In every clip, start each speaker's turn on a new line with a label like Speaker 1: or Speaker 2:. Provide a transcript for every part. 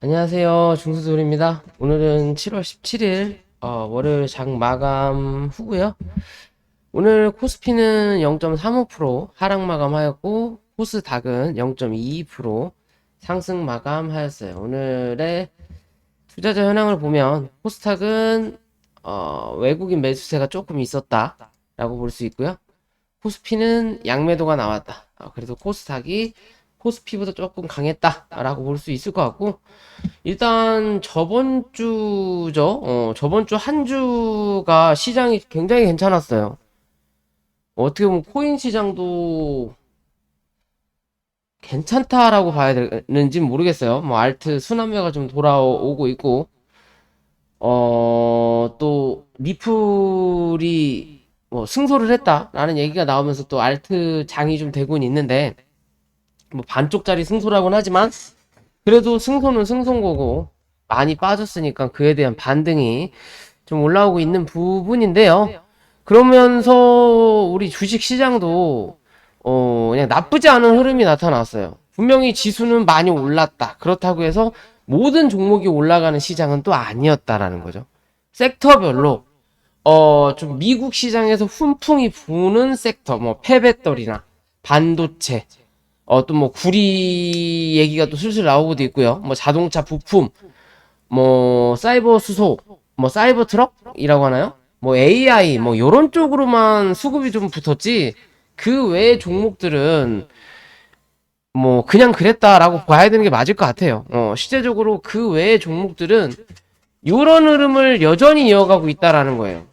Speaker 1: 안녕하세요. 중수돌입니다. 오늘은 7월 17일 월요일 장 마감 후고요. 오늘 코스피는 0.35% 하락 마감하였고 코스닥은 0.22% 상승 마감하였어요. 오늘의 투자자 현황을 보면 코스닥은 외국인 매수세가 조금 있었다라고 볼 수 있고요. 코스피는 양매도가 나왔다. 그래서 코스닥이 코스피보다 조금 강했다라고 볼 수 있을 것 같고, 일단 저번 주죠. 저번 주 한 주가 시장이 굉장히 괜찮았어요. 어떻게 보면 코인 시장도 괜찮다라고 봐야 되는지 모르겠어요. 뭐 알트 순환매가 좀 돌아오고 있고, 또 리플이 뭐 승소를 했다라는 얘기가 나오면서 또 알트 장이 좀 되곤 있는데, 뭐 반쪽짜리 승소라고는 하지만 그래도 승소는 승소인 거고 많이 빠졌으니까 그에 대한 반등이 좀 올라오고 있는 부분인데요. 그러면서 우리 주식 시장도 그냥 나쁘지 않은 흐름이 나타났어요. 분명히 지수는 많이 올랐다. 그렇다고 해서 모든 종목이 올라가는 시장은 또 아니었다라는 거죠. 섹터별로 좀 미국 시장에서 훈풍이 부는 섹터, 뭐 폐배터리나 반도체, 또 뭐 구리 얘기가 또 슬슬 나오고도 있고요. 뭐 자동차 부품, 뭐 사이버 수소, 뭐 사이버 트럭이라고 하나요? 뭐 AI, 뭐 요런 쪽으로만 수급이 좀 붙었지, 그 외의 종목들은 뭐 그냥 그랬다라고 봐야 되는 게 맞을 것 같아요. 실제적으로 그 외의 종목들은 요런 흐름을 여전히 이어가고 있다라는 거예요.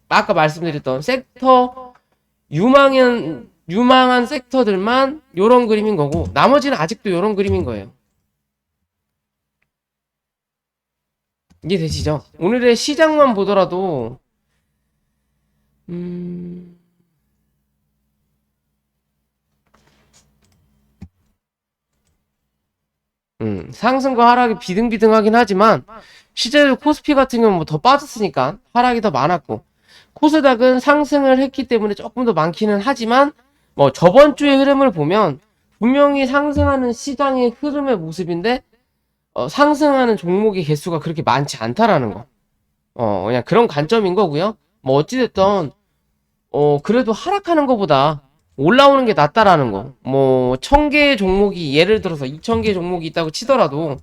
Speaker 1: 아까 말씀드렸던 섹터 유망한 섹터들만 요런 그림인 거고 나머지는 아직도 요런 그림인 거예요. 이해되시죠? 오늘의 시장만 보더라도 음... 상승과 하락이 비등비등하긴 하지만 실제로 코스피 같은 경우는 뭐 더 빠졌으니까 하락이 더 많았고, 코스닥은 상승을 했기 때문에 조금 더 많기는 하지만 뭐 저번 주의 흐름을 보면 분명히 상승하는 시장의 흐름의 모습인데 상승하는 종목의 개수가 그렇게 많지 않다라는 거. 그냥 그런 관점인 거고요. 뭐 어찌됐든 그래도 하락하는 것보다 올라오는 게 낫다라는 거. 뭐 1000개의 종목이, 예를 들어서 2000개의 종목이 있다고 치더라도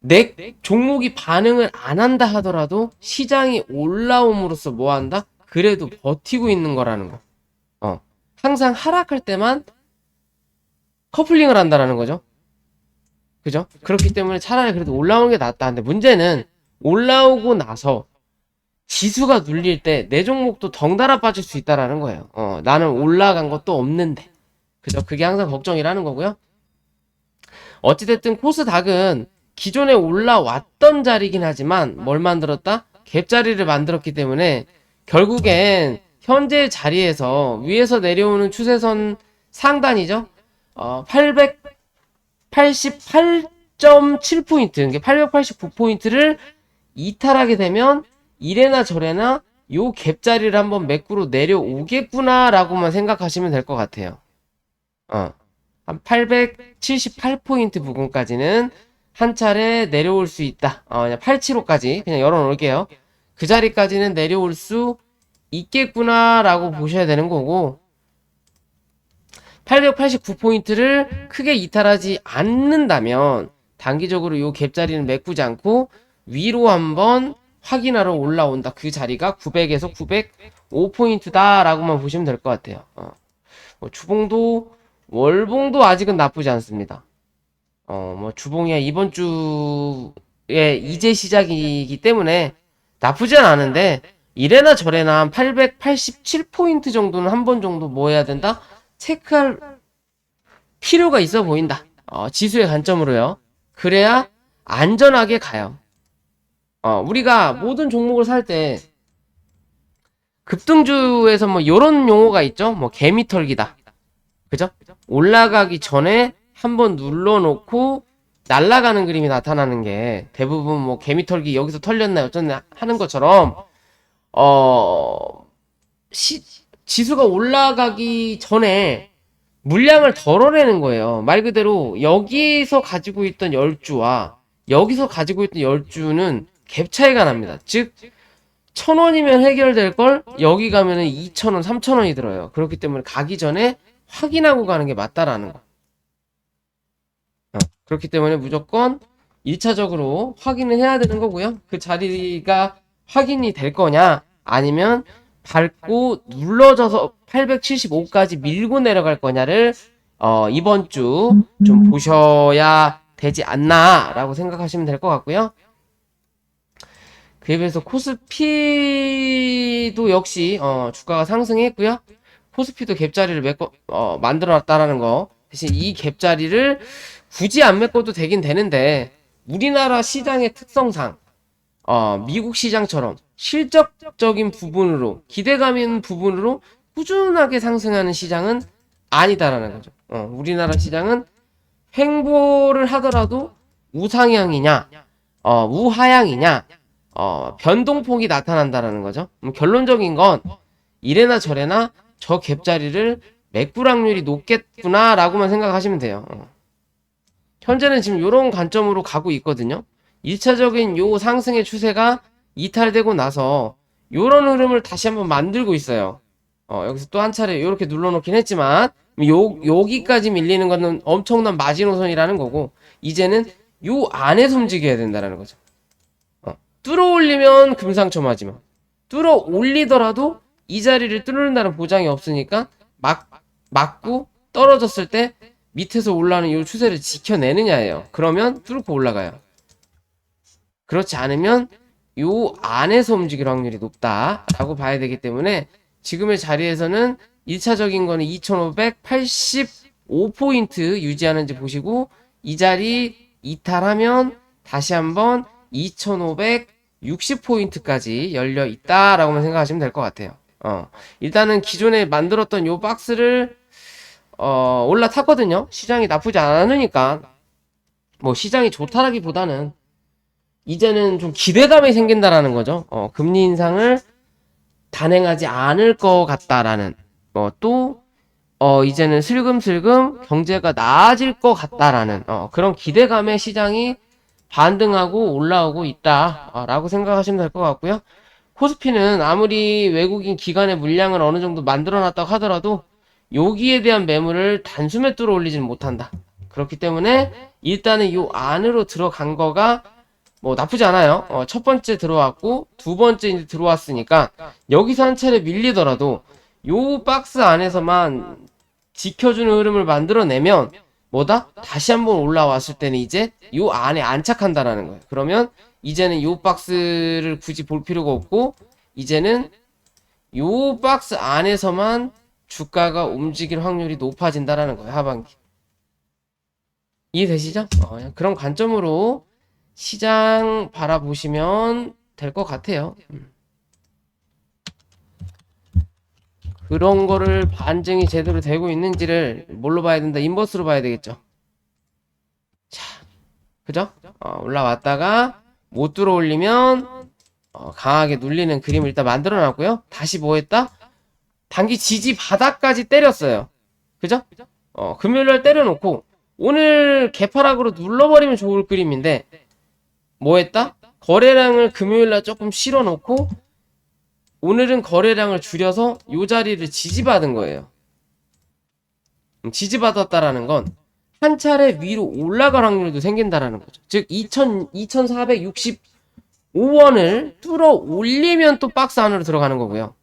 Speaker 1: 내 종목이 반응을 안 한다 하더라도 시장이 올라옴으로써 뭐 한다? 그래도 버티고 있는 거라는 거. 항상 하락할 때만 커플링을 한다라는 거죠. 그죠? 그렇기 때문에 차라리 그래도 올라오는 게 낫다. 근데 문제는 올라오고 나서 지수가 눌릴 때 내 종목도 덩달아 빠질 수 있다라는 거예요. 나는 올라간 것도 없는데. 그죠? 그게 항상 걱정이라는 거고요. 어찌됐든 코스닥은 기존에 올라왔던 자리긴 하지만 뭘 만들었다? 갭자리를 만들었기 때문에 결국엔 현재 자리에서 위에서 내려오는 추세선 상단이죠. 888.7포인트, 889포인트를 이탈하게 되면 이래나 저래나 요 갭자리를 한번 매꾸로 내려오겠구나 라고만 생각하시면 될 것 같아요. 한 878포인트 부근까지는 한 차례 내려올 수 있다. 그냥 875까지 그냥 열어놓을게요. 그 자리까지는 내려올 수 있겠구나 라고 보셔야 되는 거고, 889포인트를 크게 이탈하지 않는다면 단기적으로 요 갭자리는 메꾸지 않고 위로 한번 확인하러 올라온다. 그 자리가 900에서 905포인트다 라고만 보시면 될 것 같아요. 뭐 주봉도 월봉도 아직은 나쁘지 않습니다. 뭐 주봉이야 이번 주에 이제 시작이기 때문에 나쁘진 않은데, 이래나 저래나 한 887포인트 정도는 한 번 정도 뭐 해야 된다? 체크할 필요가 있어 보인다. 지수의 관점으로요. 그래야 안전하게 가요. 우리가 모든 종목을 살 때 급등주에서 뭐 요런 용어가 있죠. 뭐 개미털기다. 그죠? 올라가기 전에 한번 눌러놓고 날아가는 그림이 나타나는 게 대부분 뭐 개미털기 여기서 털렸나 어쩌나 하는 것처럼 어 지수가 올라가기 전에 물량을 덜어내는 거예요. 말 그대로 여기서 가지고 있던 열주와 여기서 가지고 있던 열주는 갭 차이가 납니다. 즉 1,000원이면 해결될 걸 여기 가면은 2,000원, 3,000원이 들어요. 그렇기 때문에 가기 전에 확인하고 가는 게 맞다라는 거. 그렇기 때문에 무조건 1차적으로 확인을 해야 되는 거고요. 그 자리가 확인이 될 거냐 아니면 밟고 눌러져서 875까지 밀고 내려갈 거냐를 이번 주 좀 보셔야 되지 않나 라고 생각하시면 될 것 같고요. 그에 비해서 코스피도 역시 주가가 상승했고요. 코스피도 갭자리를 만들어 놨다라는 거. 대신 이 갭자리를 굳이 안 메꿔도 되긴 되는데 우리나라 시장의 특성상 미국 시장처럼 실적적인 부분으로 기대감 있는 부분으로 꾸준하게 상승하는 시장은 아니다라는 거죠. 우리나라 시장은 횡보를 하더라도 우상향이냐 우하향이냐 변동폭이 나타난다라는 거죠. 결론적인 건 이래나 저래나 저 갭자리를 메꿀 확률이 높겠구나 라고만 생각하시면 돼요. 현재는 지금 이런 관점으로 가고 있거든요. 1차적인 요 상승의 추세가 이탈되고 나서 요런 흐름을 다시 한번 만들고 있어요. 여기서 또 한 차례 이렇게 눌러놓긴 했지만 여기까지 밀리는 거는 엄청난 마지노선이라는 거고 이제는 요 안에서 움직여야 된다는 거죠. 뚫어 올리면 금상첨화지만 뚫어 올리더라도 이 자리를 뚫는다는 보장이 없으니까 맞고 떨어졌을 때 밑에서 올라오는 이 추세를 지켜내느냐예요. 그러면 뚫고 올라가요. 그렇지 않으면 요 안에서 움직일 확률이 높다라고 봐야 되기 때문에 지금의 자리에서는 1차적인 거는 2585포인트 유지하는지 보시고 이 자리 이탈하면 다시 한번 2560포인트까지 열려 있다라고만 생각하시면 될 것 같아요. 일단은 기존에 만들었던 요 박스를 올라탔거든요. 시장이 나쁘지 않으니까 뭐 시장이 좋다라기보다는 이제는 좀 기대감이 생긴다라는 거죠. 금리 인상을 단행하지 않을 것 같다라는 또 이제는 슬금슬금 경제가 나아질 것 같다라는 그런 기대감에 시장이 반등하고 올라오고 있다라고 생각하시면 될 것 같고요. 코스피는 아무리 외국인 기관의 물량을 어느 정도 만들어 놨다고 하더라도 여기에 대한 매물을 단수 매도로 올리지는 못한다. 그렇기 때문에 일단은 이 안으로 들어간 거가 뭐 나쁘지 않아요. 첫 번째 들어왔고 두 번째 이제 들어왔으니까 여기서 한 차례 밀리더라도 요 박스 안에서만 지켜주는 흐름을 만들어내면 뭐다? 다시 한번 올라왔을 때는 이제 요 안에 안착한다라는 거예요. 그러면 이제는 요 박스를 굳이 볼 필요가 없고 이제는 요 박스 안에서만 주가가 움직일 확률이 높아진다라는 거예요. 하반기. 이해되시죠? 그런 관점으로 시장 바라보시면 될 것 같아요. 그런 거를 반증이 제대로 되고 있는지를 뭘로 봐야 된다? 인버스로 봐야 되겠죠. 자, 그죠? 올라왔다가 못 들어올리면 강하게 눌리는 그림을 일단 만들어 놨고요. 다시 뭐 했다? 단기 지지 바닥까지 때렸어요. 그죠? 금요일날 때려놓고 오늘 개파락으로 눌러버리면 좋을 그림인데 뭐 했다? 거래량을 금요일날 조금 실어놓고 오늘은 거래량을 줄여서 요 자리를 지지받은 거예요. 지지받았다라는 건 한 차례 위로 올라갈 확률도 생긴다라는 거죠. 즉 2465원을 뚫어 올리면 또 박스 안으로 들어가는 거고요.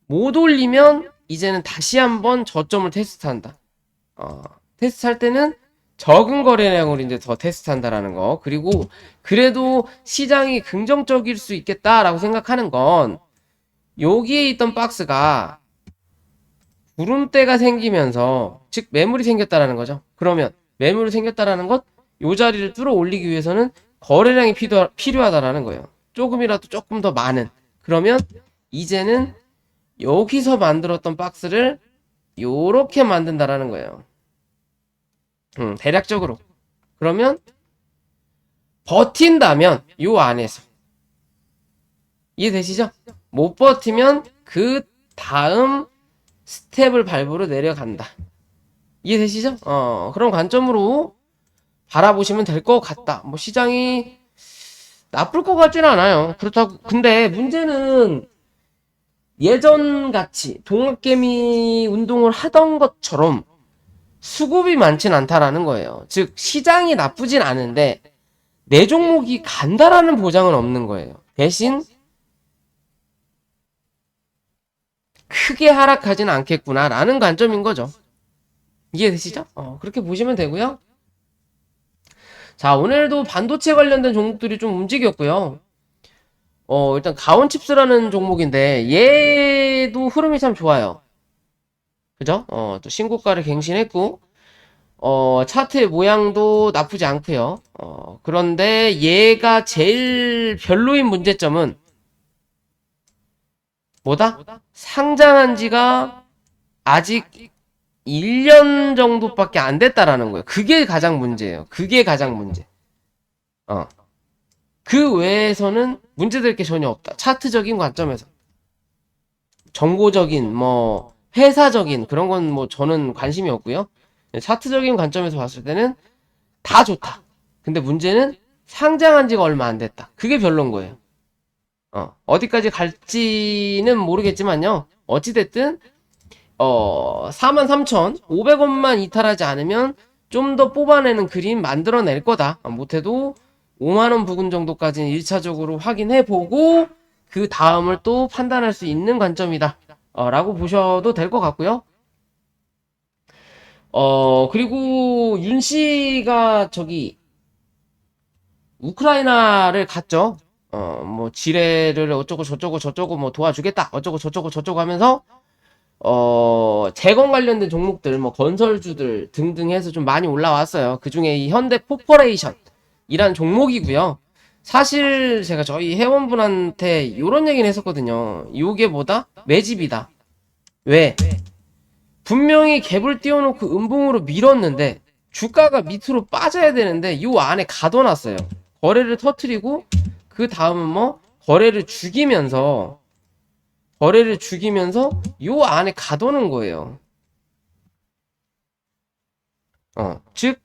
Speaker 1: 못 올리면 이제는 다시 한번 저점을 테스트한다. 테스트할 때는 적은 거래량으로 이제 더 테스트한다라는 거. 그리고 그래도 시장이 긍정적일 수 있겠다라고 생각하는 건 여기에 있던 박스가 구름대가 생기면서 즉 매물이 생겼다라는 거죠. 그러면 매물이 생겼다라는 것 요 자리를 뚫어 올리기 위해서는 거래량이 필요하다라는 거예요. 조금이라도 조금 더 많은. 그러면 이제는 여기서 만들었던 박스를 요렇게 만든다라는 거예요. 대략적으로. 그러면 버틴다면 요 안에서 이해되시죠? 못 버티면 그 다음 스텝을 밟으러 내려간다. 이해되시죠? 그런 관점으로 바라보시면 될 것 같다. 뭐 시장이 나쁠 것 같지는 않아요. 그렇다고 근데 문제는 예전 같이 동학개미 운동을 하던 것처럼 수급이 많진 않다라는 거예요. 즉 시장이 나쁘진 않은데 내 종목이 간다라는 보장은 없는 거예요. 대신 크게 하락하지는 않겠구나라는 관점인 거죠. 이해되시죠? 그렇게 보시면 되고요. 자, 오늘도 반도체 관련된 종목들이 좀 움직였고요. 일단 가온칩스라는 종목인데 얘도 흐름이 참 좋아요. 그죠? 또 신고가를 갱신했고 차트의 모양도 나쁘지 않고요. 그런데 얘가 제일 별로인 문제점은 뭐다? 상장한 지가 아직 1년 정도밖에 안 됐다라는 거예요. 그게 가장 문제예요. 그게 가장 문제. 어. 그 외에서는 문제될 게 전혀 없다. 차트적인 관점에서. 정보적인, 뭐, 회사적인 그런 건 뭐 저는 관심이 없고요. 차트적인 관점에서 봤을 때는 다 좋다. 근데 문제는 상장한 지가 얼마 안 됐다. 그게 별론 거예요. 어디까지 갈지는 모르겠지만요. 어찌됐든 43,500원만 이탈하지 않으면 좀 더 뽑아내는 그림 만들어낼 거다. 못해도 5만원 부근 정도까지는 1차적으로 확인해보고 그 다음을 또 판단할 수 있는 관점이다. 라고 보셔도 될 것 같고요. 그리고 윤 씨가 저기 우크라이나를 갔죠. 뭐 지뢰를 어쩌고 저쩌고 저쩌고 뭐 도와주겠다. 어쩌고 저쩌고 저쩌고 하면서 재건 관련된 종목들, 뭐 건설주들 등등 해서 좀 많이 올라왔어요. 그 중에 이 현대 코퍼레이션 이란 종목이고요. 사실 제가 저희 회원분한테 요런 얘기는 했었거든요. 요게 뭐다? 매집이다. 왜? 분명히 갭을 띄워놓고 음봉으로 밀었는데 주가가 밑으로 빠져야 되는데 요 안에 가둬놨어요. 거래를 터트리고 그 다음은 뭐 거래를 죽이면서 요 안에 가둬놓은 거예요. 즉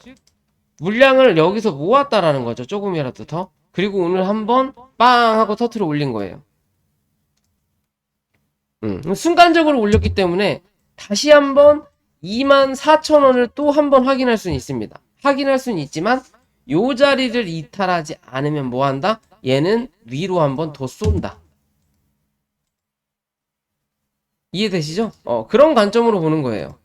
Speaker 1: 물량을 여기서 모았다라는 거죠. 조금이라도 더. 그리고 오늘 한번 빵 하고 터트려 올린 거예요. 순간적으로 올렸기 때문에 다시 한번 24,000원을 또 한번 확인할 수는 있습니다. 확인할 수는 있지만 요 자리를 이탈하지 않으면 뭐 한다? 얘는 위로 한번 더 쏜다. 이해되시죠? 그런 관점으로 보는 거예요.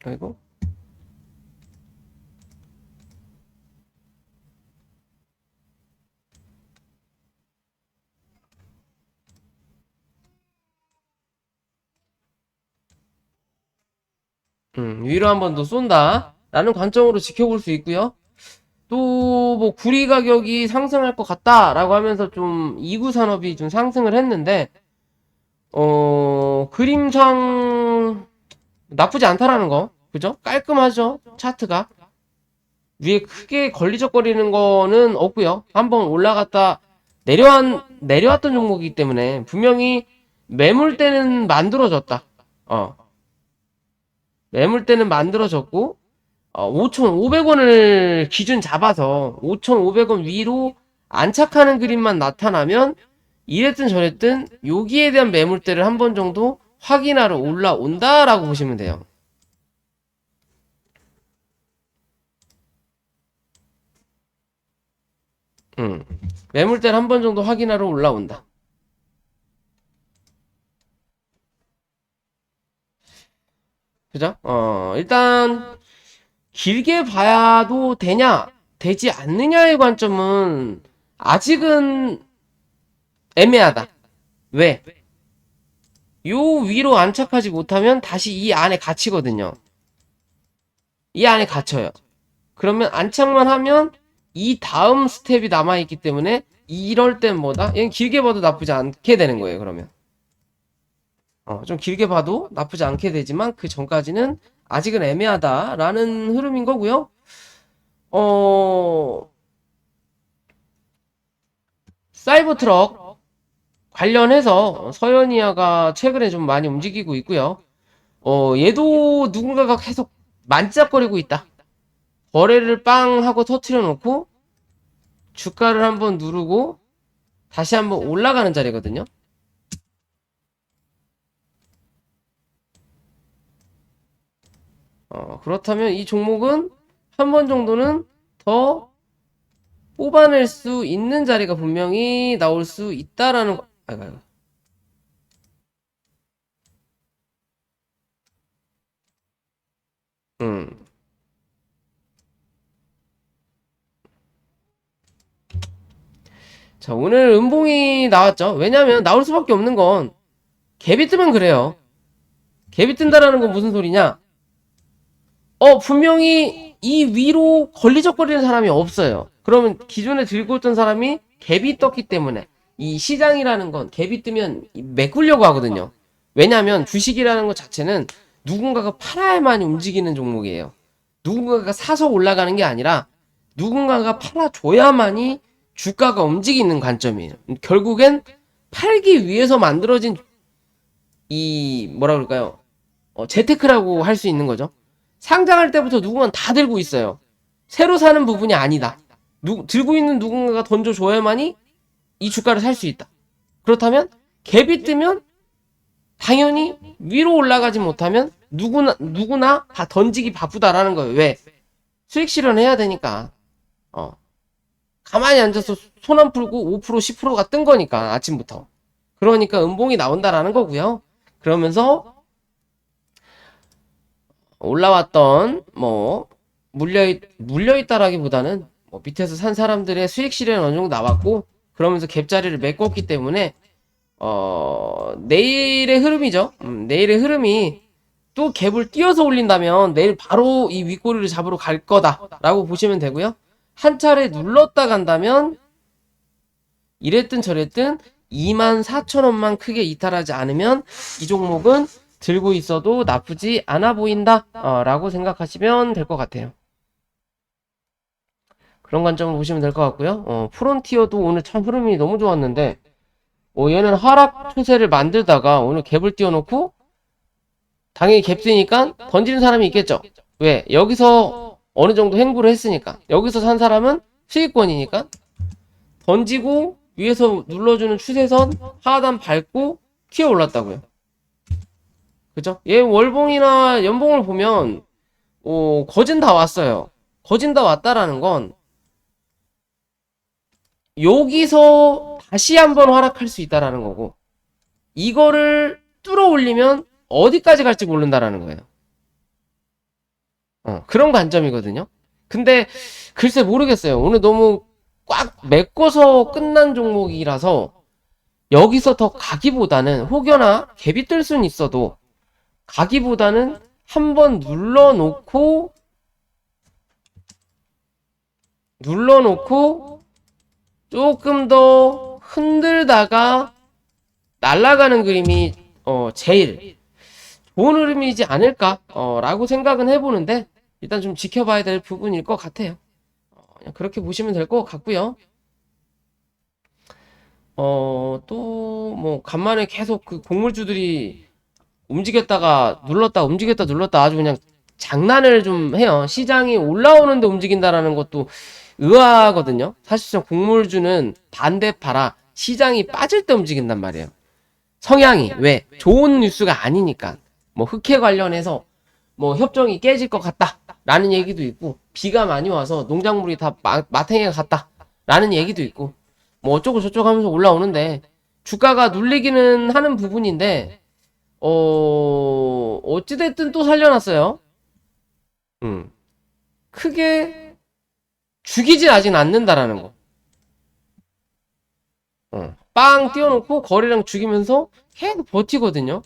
Speaker 1: 그리고 위로 한번 더 쏜다 라는 관점으로 지켜볼 수 있고요. 또 뭐 구리 가격이 상승할 것 같다라고 하면서 좀 2구 산업이 좀 상승을 했는데 그림상 나쁘지 않다라는 거. 그죠? 깔끔하죠? 차트가. 위에 크게 걸리적거리는 거는 없고요. 한번 올라갔다 내려왔던 종목이기 때문에 분명히 매물대는 만들어졌다. 매물대는 만들어졌고 5,500원을 기준 잡아서 5,500원 위로 안착하는 그림만 나타나면 이랬든 저랬든 여기에 대한 매물대를 한 번 정도 확인하러 올라온다라고 보시면 돼요. 매물대를 한 번 정도 확인하러 올라온다. 그죠? 일단 길게 봐도 되냐 되지 않느냐의 관점은 아직은 애매하다. 왜? 요 위로 안착하지 못하면 다시 이 안에 갇히거든요. 이 안에 갇혀요. 그러면 안착만 하면 이 다음 스텝이 남아있기 때문에 이럴 땐 뭐다? 얘는 길게 봐도 나쁘지 않게 되는 거예요, 그러면. 좀 길게 봐도 나쁘지 않게 되지만 그 전까지는 아직은 애매하다라는 흐름인 거고요. 사이버 트럭 관련해서 서현이아가 최근에 좀 많이 움직이고 있고요. 얘도 누군가가 계속 만지작거리고 있다. 거래를 빵 하고 터트려 놓고 주가를 한번 누르고 다시 한번 올라가는 자리거든요. 그렇다면 이 종목은 한 번 정도는 더 뽑아낼 수 있는 자리가 분명히 나올 수 있다라는 거. 아이고, 아이고. 음. 자, 오늘 음봉이 나왔죠. 왜냐면 나올 수밖에 없는 건 갭이 뜨면 그래요. 갭이 뜬다라는 건 무슨 소리냐? 분명히 이 위로 걸리적거리는 사람이 없어요. 그러면 기존에 들고 있던 사람이 갭이 떴기 때문에 이 시장이라는 건 갭이 뜨면 메꾸려고 하거든요. 왜냐하면 주식이라는 것 자체는 누군가가 팔아야만 움직이는 종목이에요. 누군가가 사서 올라가는 게 아니라 누군가가 팔아줘야만이 주가가 움직이는 관점이에요. 결국엔 팔기 위해서 만들어진 이 뭐라 그럴까요? 재테크라고 할 수 있는 거죠. 상장할 때부터 누군가 다 들고 있어요. 새로 사는 부분이 아니다. 들고 있는 누군가가 던져줘야만이 이 주가를 살 수 있다. 그렇다면 갭이 뜨면 당연히 위로 올라가지 못하면 누구나 다 던지기 바쁘다라는 거예요. 왜? 수익 실현해야 되니까. 가만히 앉아서 손 안 풀고 5% 10%가 뜬 거니까 아침부터. 그러니까 음봉이 나온다라는 거고요. 그러면서 올라왔던 뭐 물려있다라기보다는 뭐 밑에서 산 사람들의 수익 실현 어느 정도 나왔고, 그러면서 갭자리를 메꿨기 때문에 내일의 흐름이죠. 내일의 흐름이 또 갭을 띄어서 올린다면 내일 바로 이 윗꼬리를 잡으러 갈 거다라고 보시면 되고요. 한 차례 눌렀다 간다면 이랬든 저랬든 24,000원만 크게 이탈하지 않으면 이 종목은 들고 있어도 나쁘지 않아 보인다 라고 생각하시면 될 것 같아요. 그런 관점을 보시면 될 것 같고요. 프론티어도 오늘 참 흐름이 너무 좋았는데 얘는 하락 추세를 만들다가 오늘 갭을 띄워놓고 당연히 갭 뜨니까 던지는 사람이 있겠죠. 왜? 여기서 어느 정도 행보를 했으니까. 여기서 산 사람은 수익권이니까 던지고 위에서 눌러주는 추세선 하단 밟고 튀어 올랐다고요. 그죠? 얘 월봉이나 연봉을 보면 거진 다 왔어요. 거진 다 왔다라는 건 여기서 다시 한번 하락할 수 있다라는 거고, 이거를 뚫어 올리면 어디까지 갈지 모른다라는 거예요. 그런 관점이거든요. 근데 글쎄 모르겠어요. 오늘 너무 꽉 메꿔서 끝난 종목이라서 여기서 더 가기보다는, 혹여나 갭이 뜰 수는 있어도 가기보다는 한번 눌러놓고 조금 더 흔들다가 날아가는 그림이 제일 좋은 흐름이지 않을까 라고 생각은 해보는데, 일단 좀 지켜봐야 될 부분일 것 같아요. 그냥 그렇게 보시면 될 것 같고요. 또 뭐 간만에 계속 그 곡물주들이 움직였다가 눌렀다 움직였다 눌렀다 아주 그냥 장난을 좀 해요. 시장이 올라오는데 움직인다라는 것도 의아하거든요. 사실상 곡물주는 반대파라 시장이 빠질 때 움직인단 말이에요. 성향이. 왜? 좋은 뉴스가 아니니까. 뭐 흑해 관련해서 뭐 협정이 깨질 것 같다 라는 얘기도 있고, 비가 많이 와서 농작물이 다 마탱이가 갔다 라는 얘기도 있고, 뭐 어쩌고 저쩌고 하면서 올라오는데 주가가 눌리기는 하는 부분인데 어찌됐든 또 살려놨어요. 크게 죽이진 아직 않는다라는 거. 빵 띄워놓고 거래량 죽이면서 계속 버티거든요.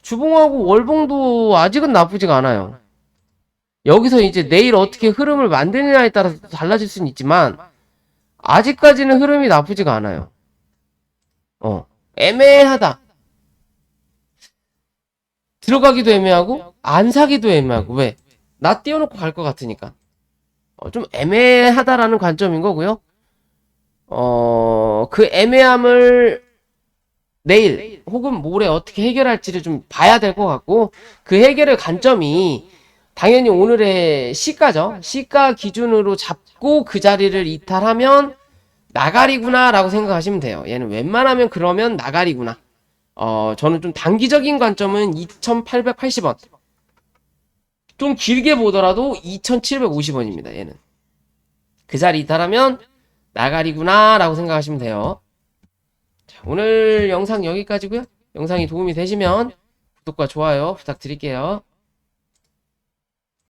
Speaker 1: 주봉하고 월봉도 아직은 나쁘지가 않아요. 여기서 이제 내일 어떻게 흐름을 만드느냐에 따라서 달라질 수는 있지만 아직까지는 흐름이 나쁘지가 않아요. 애매하다. 들어가기도 애매하고 안 사기도 애매하고. 왜? 나 띄워놓고 갈 것 같으니까. 좀 애매하다라는 관점인 거고요. 그 애매함을 내일 혹은 모레 어떻게 해결할지를 좀 봐야 될 것 같고, 그 해결의 관점이 당연히 오늘의 시가죠. 시가 기준으로 잡고 그 자리를 이탈하면 나가리구나 라고 생각하시면 돼요. 얘는 웬만하면 그러면 나가리구나. 저는 좀 단기적인 관점은 2,880원. 좀 길게 보더라도 2,750원입니다. 얘는. 그 자리 이탈하면 나가리구나 라고 생각하시면 돼요. 자, 오늘 영상 여기까지고요. 영상이 도움이 되시면 구독과 좋아요 부탁드릴게요.